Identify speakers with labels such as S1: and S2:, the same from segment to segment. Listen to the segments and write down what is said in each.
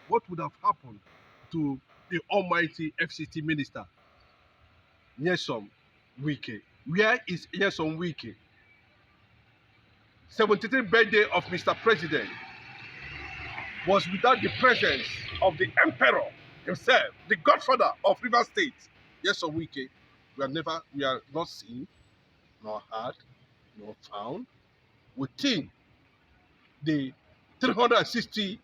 S1: what would have happened to the almighty FCT minister, Nyesom Wike? Where is Nyesom Wike? 73rd birthday of Mr. President was without the presence of the emperor himself, the godfather of River State. Nyesom Wike, we are not seen, nor heard, nor found within the 360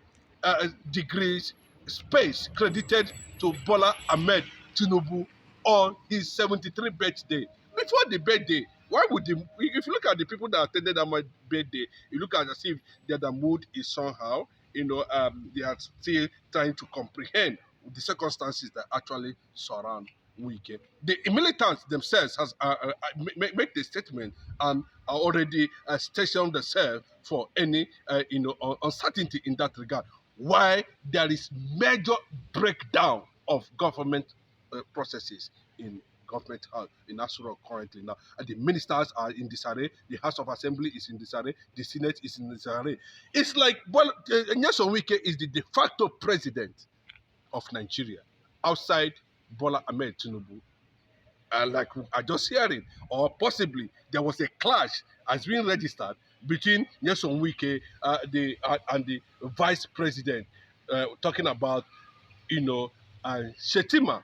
S1: degrees space credited to Bola Ahmed Tinubu on his 73rd birthday. Before the birthday, why would if you look at the people that attended that my birthday, you look at as if their mood is somehow, they are still trying to comprehend the circumstances that actually surround Wike. The militants themselves has make the statement and are already stationed themselves for any uncertainty in that regard. Why there is major breakdown of government processes in government house in Asura currently now. And the ministers are in disarray, the House of Assembly is in disarray, the Senate is in disarray. It's like, well, Nyesom Wike is the de facto president of Nigeria outside Bola Ahmed Tinubu. Like I just hearing, or possibly there was a clash has been registered between Nyesom Wike and the vice president, talking about Shetima.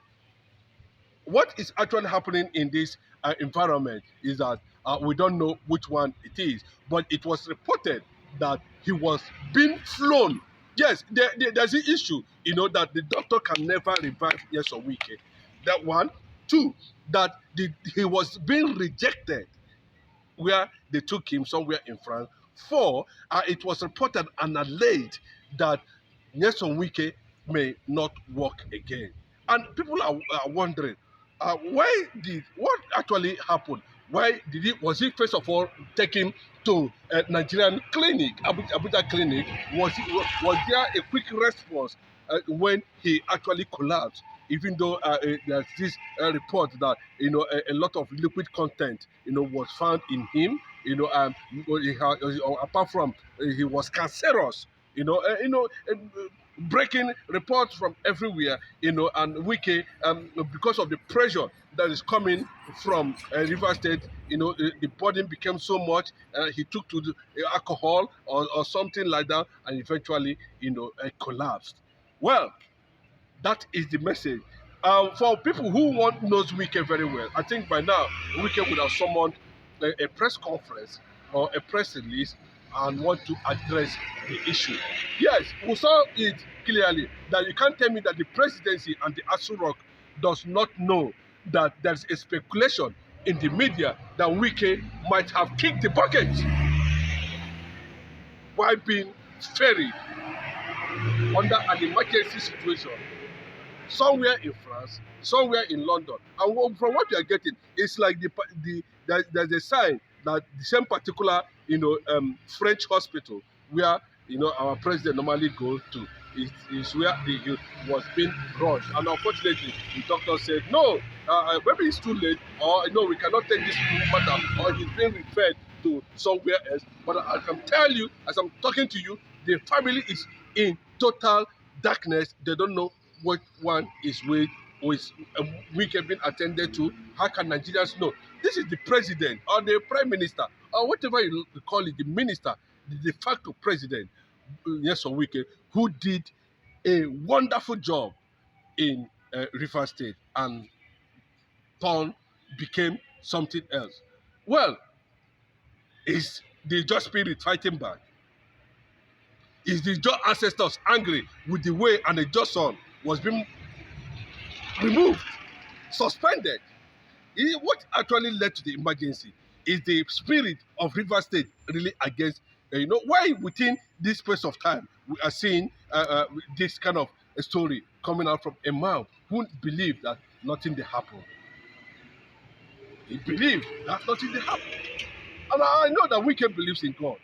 S1: What is actually happening in this environment is that we don't know which one it is, but it was reported that he was being flown. Yes, there's an issue, that the doctor can never revive Nyesom Wike. That one. Two, that he was being rejected where they took him somewhere in France. Four, it was reported and alleged that Nyesom Wike may not work again. And people are wondering, what actually happened? Why was he first of all taken to a Nigerian clinic, Abuja clinic? Was there a quick response when he actually collapsed? Even though there's this report that a lot of liquid content was found in him, apart from he was cancerous, breaking reports from everywhere, and Wike, because of the pressure that is coming from River State, the burden became so much, he took to the alcohol or something like that, and eventually, collapsed. Well, that is the message. For people who knows Wike very well, I think by now Wike would have summoned a press conference or a press release and want to address the issue. Yes, we saw it clearly that you can't tell me that the presidency and the Asurok does not know that there's a speculation in the media that Wike might have kicked the bucket while being ferried under an emergency situation somewhere in France, somewhere in London. And from what you are getting, it's like there's a sign that the same particular French hospital where our president normally goes to is where he was being rushed. And unfortunately, the doctor said no, maybe it's too late, or no, we cannot take this matter, or he's being referred to somewhere else. But I can tell you, as I'm talking to you, the family is in total darkness. They don't know what one is with Wike being attended to. How can Nigerians know? This is the president or the prime minister or whatever you call it, the minister, the de facto president, Nyesom Wike, who did a wonderful job in River State and became something else. Well, is the just spirit fighting back? Is the just ancestors angry with the way and the just son was being removed, suspended? What actually led to the emergency? Is the spirit of River State really against, why within this space of time we are seeing this kind of a story coming out from a man who believed that nothing will happen. He believed that nothing will happen. And I know that Wike believes in God.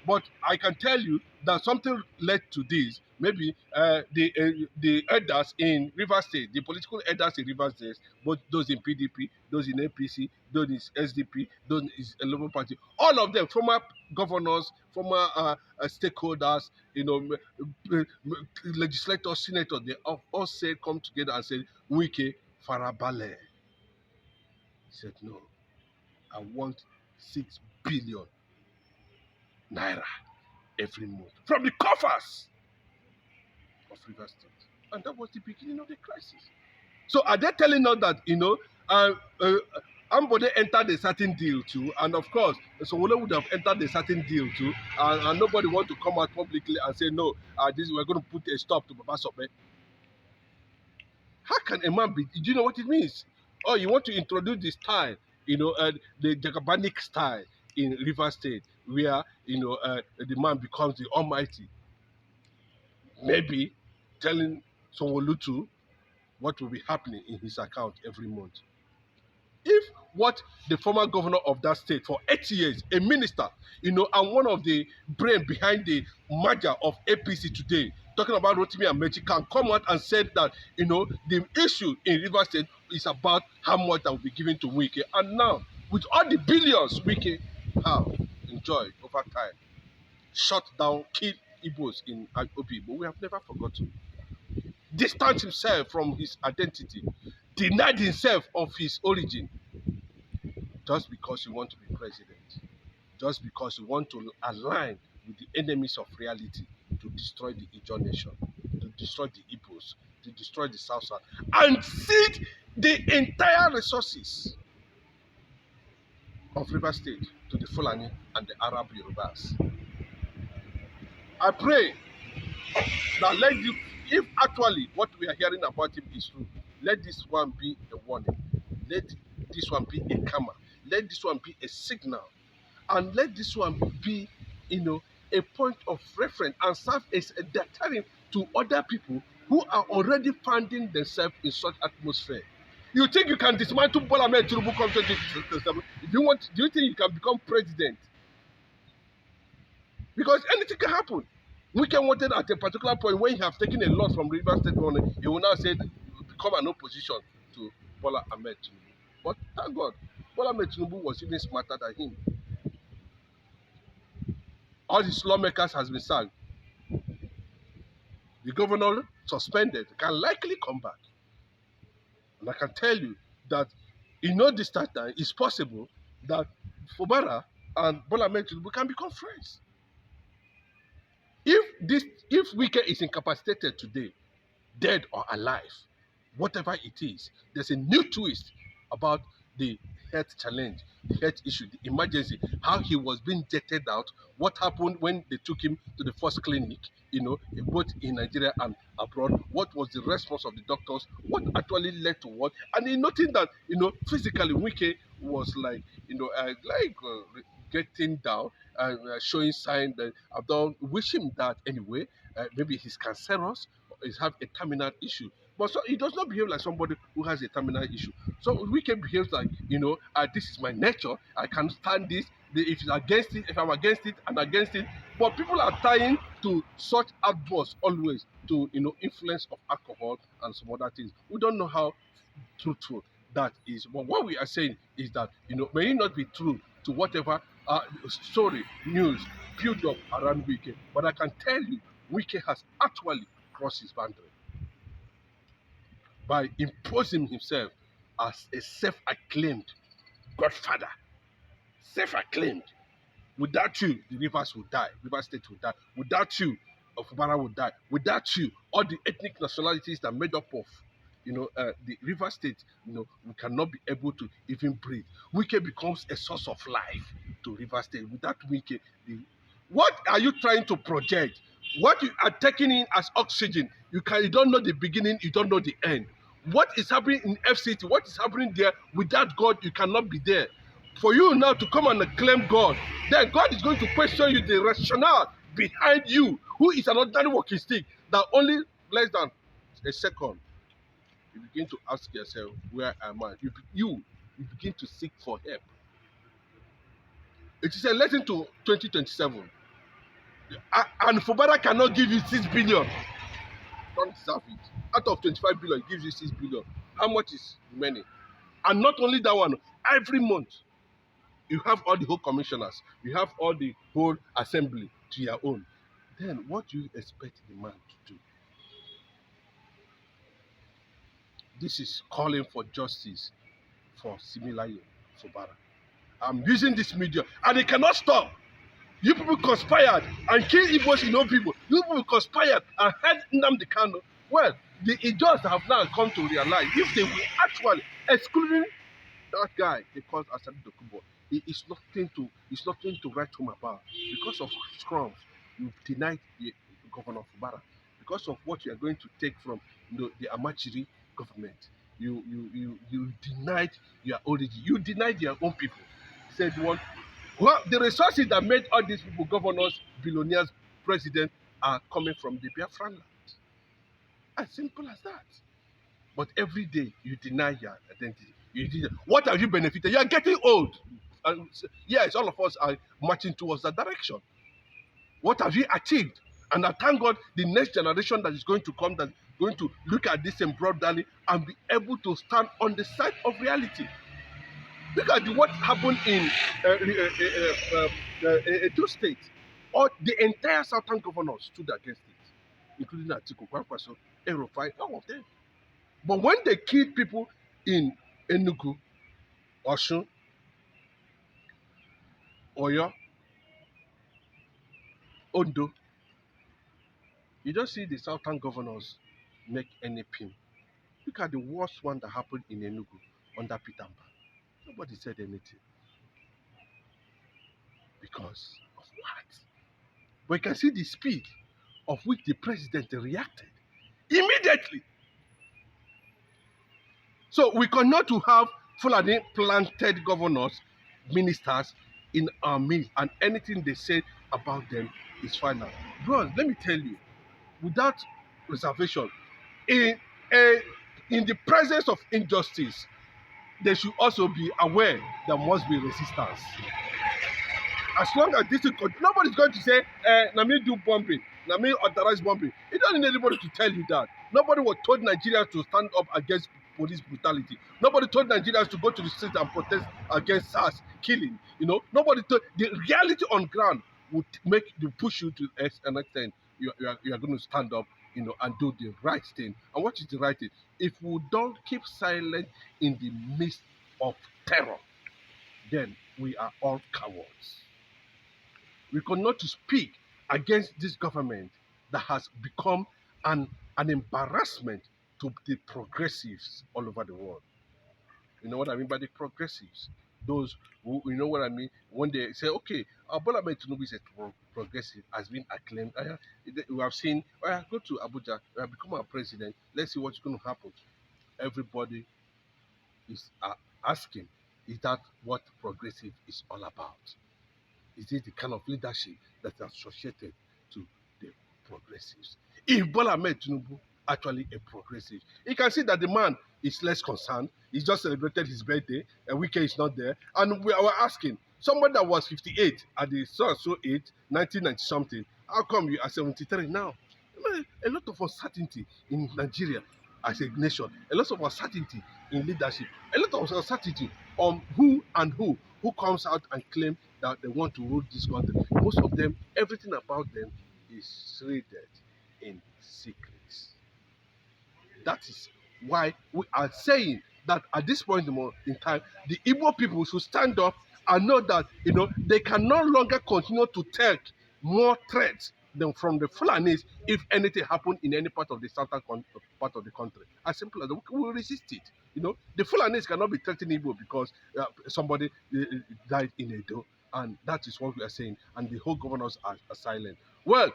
S1: But I can tell you that something led to this maybe the elders in Rivers State, the political elders in Rivers State, both those in PDP, those in APC, those in SDP, those in Labour Party, all of them, former governors, former stakeholders, legislators, senators, they all say, come together and say, Wike Farabale. He said, no, I want 6 billion naira every month from the coffers of River State. And that was the beginning of the crisis. So are they telling us that, Ambode entered a certain deal too, and of course, Sowole would have entered a certain deal too, and nobody want to come out publicly and say, no, we're going to put a stop to Baba Sope. How can a man be? Do you know what it means? Oh, you want to introduce this style, the Jagabanic style in River State, where the man becomes the almighty. Maybe telling Sonwolutu what will be happening in his account every month. If what the former governor of that state for 8 years, a minister, and one of the brain behind the merger of APC today, talking about Rotimi Amechi, can come out and say that, the issue in Rivers State is about how much that will be given to Wike. And now, with all the billions Wike have enjoyed over time, shut down, killed Igbos in Obi, but we have never forgotten. Distanced himself from his identity, denied himself of his origin, just because you want to be president, just because you want to align with the enemies of reality to destroy the Ijaw nation, to destroy the Igbos, to destroy the South, and cede the entire resources of River State to the Fulani and the Arab Yorubas. I pray that if actually what we are hearing about him is true, let this one be a warning. Let this one be a karma. Let this one be a signal. And let this one be, a point of reference and serve as a deterrent to other people who are already finding themselves in such atmosphere. You think you can dismantle Bola Ahmed Tinubu come 2027? Do you think you can become president? Because anything can happen. Wike wanted at a particular point when he have taken a loss from River State government, he will now say become an opposition to Bola Ahmed Tinubu. But thank God, Bola Ahmed Tinubu was even smarter than him. All his lawmakers has been sacked. The governor suspended can likely come back. And I can tell you that this time it's possible that Fubara and Bola Ahmed Tinubu can become friends. If Wike is incapacitated today, dead or alive, whatever it is, there's a new twist about the health challenge, the health issue, the emergency, how he was being jetted out, what happened when they took him to the first clinic, both in Nigeria and abroad, what was the response of the doctors, what actually led to what, and he noted that, physically Wike was getting down and showing signs that I don't wish him that anyway. Maybe he's cancerous or he's have a terminal issue. But so he does not behave like somebody who has a terminal issue. So Wike behaves like, this is my nature. I can stand this. If I'm against it, I'm against it. But people are tying to such outbursts always to, influence of alcohol and some other things. We don't know how truthful that is. But what we are saying is that, may it not be true to whatever story, news, build up around Wike. But I can tell you, Wike has actually crossed his boundary by imposing himself as a self-acclaimed godfather. Self-acclaimed. Without you, the rivers will die. River State will die. Without you, Ofubara will die. Without you, all the ethnic nationalities that made up of the River State, we cannot be able to even breathe. Wike becomes a source of life to River State. Without Wike, what are you trying to project? What you are taking in as oxygen, you don't know the beginning, you don't know the end. What is happening in FCT? What is happening there? Without God, you cannot be there. For you now to come and claim God, then God is going to question you the rationale behind you, who is an ordinary walking stick, that only less than a second, you begin to ask yourself, where am I? You begin to seek for help. It is a lesson to 2027. And Fubara cannot give you 6 billion. don't deserve it. Out of 25 billion, it gives you 6 billion. How much is remaining? And not only that one, every month you have all the whole commissioners, you have all the whole assembly to your own. Then what do you expect the man to do? This is calling for justice for Similayo Fubara. I'm using this media and it cannot stop. You people conspired and killed Igbos in own people. You people conspired and had Nnamdi Kanu. Well, the idiots have now come to realize if they will actually, excluding that guy they call Asadi Dokubo, it's nothing to write home about. Because of scrums, you denied the Governor Fubara. Because of what you are going to take from the Amachiri government, you denied your origin. You denied your own people. Said one. Well, the resources that made all these people governors, billionaires, presidents are coming from the Biafran land. As simple as that. But every day you deny your identity. What have you benefited? You are getting old. Yes, all of us are marching towards that direction. What have you achieved? And I thank God the next generation that is going to come, that's going to look at this embroidery and be able to stand on the side of reality. Look at what happened in two states. Or the entire southern governors stood against it, including Atiku, Kwankwaso, Erufai, all of them. But when they killed people in Enugu, Osun, Oyo, Ondo, you don't see the southern governors make any pin. Look at the worst one that happened in Enugu under Peter Mba. Nobody said anything. Because of what? But you can see the speed of which the president reacted immediately. So we cannot to have Fulani planted governors, ministers in our midst, and anything they say about them is final. Bro, let me tell you, without reservation, in the presence of injustice, they should also be aware there must be resistance. As long as this is, nobody's going to say, Nami do bombing, Nami authorize bombing. It doesn't need anybody to tell you that. Nobody was told Nigerians to stand up against police brutality. Nobody told Nigerians to go to the streets and protest against SARS killing. Nobody told. The reality on ground would make you push you to an extent. You are going to stand up, and do the right thing. And what is the right thing? If we don't keep silent in the midst of terror, then we are all cowards. We cannot speak against this government that has become an embarrassment to the progressives all over the world. You know what I mean by the progressives? Those who, you know what I mean? When they say, okay, Bola Tinubu is a progressive, has been acclaimed. We have seen, go to Abuja, become our president, let's see what's going to happen. Everybody is asking, is that what progressive is all about? Is it the kind of leadership that is associated to the progressives? If Bola Tinubu actually a progressive, you can see that the man is less concerned. He just celebrated his birthday, and Wike is not there. And we are asking, someone that was 58 at the so age, 1990 something, how come you are 73 now? A lot of uncertainty in Nigeria as a nation, a lot of uncertainty in leadership, a lot of uncertainty on who comes out and claim that they want to rule this country. Most of them, everything about them is shredded in secrets. That is why we are saying that at this point in time, the Igbo people should stand up and know that they can no longer continue to take more threats than from the Fulanis if anything happened in any part of the southern part of the country. As simple as that, we will resist it. The Fulanis cannot be threatening Igbo because somebody died in Edo, and that is what we are saying. And the whole governors are silent. Well,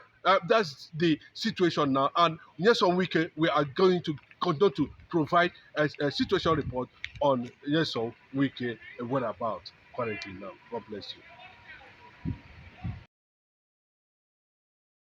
S1: that's the situation now. And yes, on weekend we are going to continue to provide a situation report on yes, on weekend what about currently now. God bless you.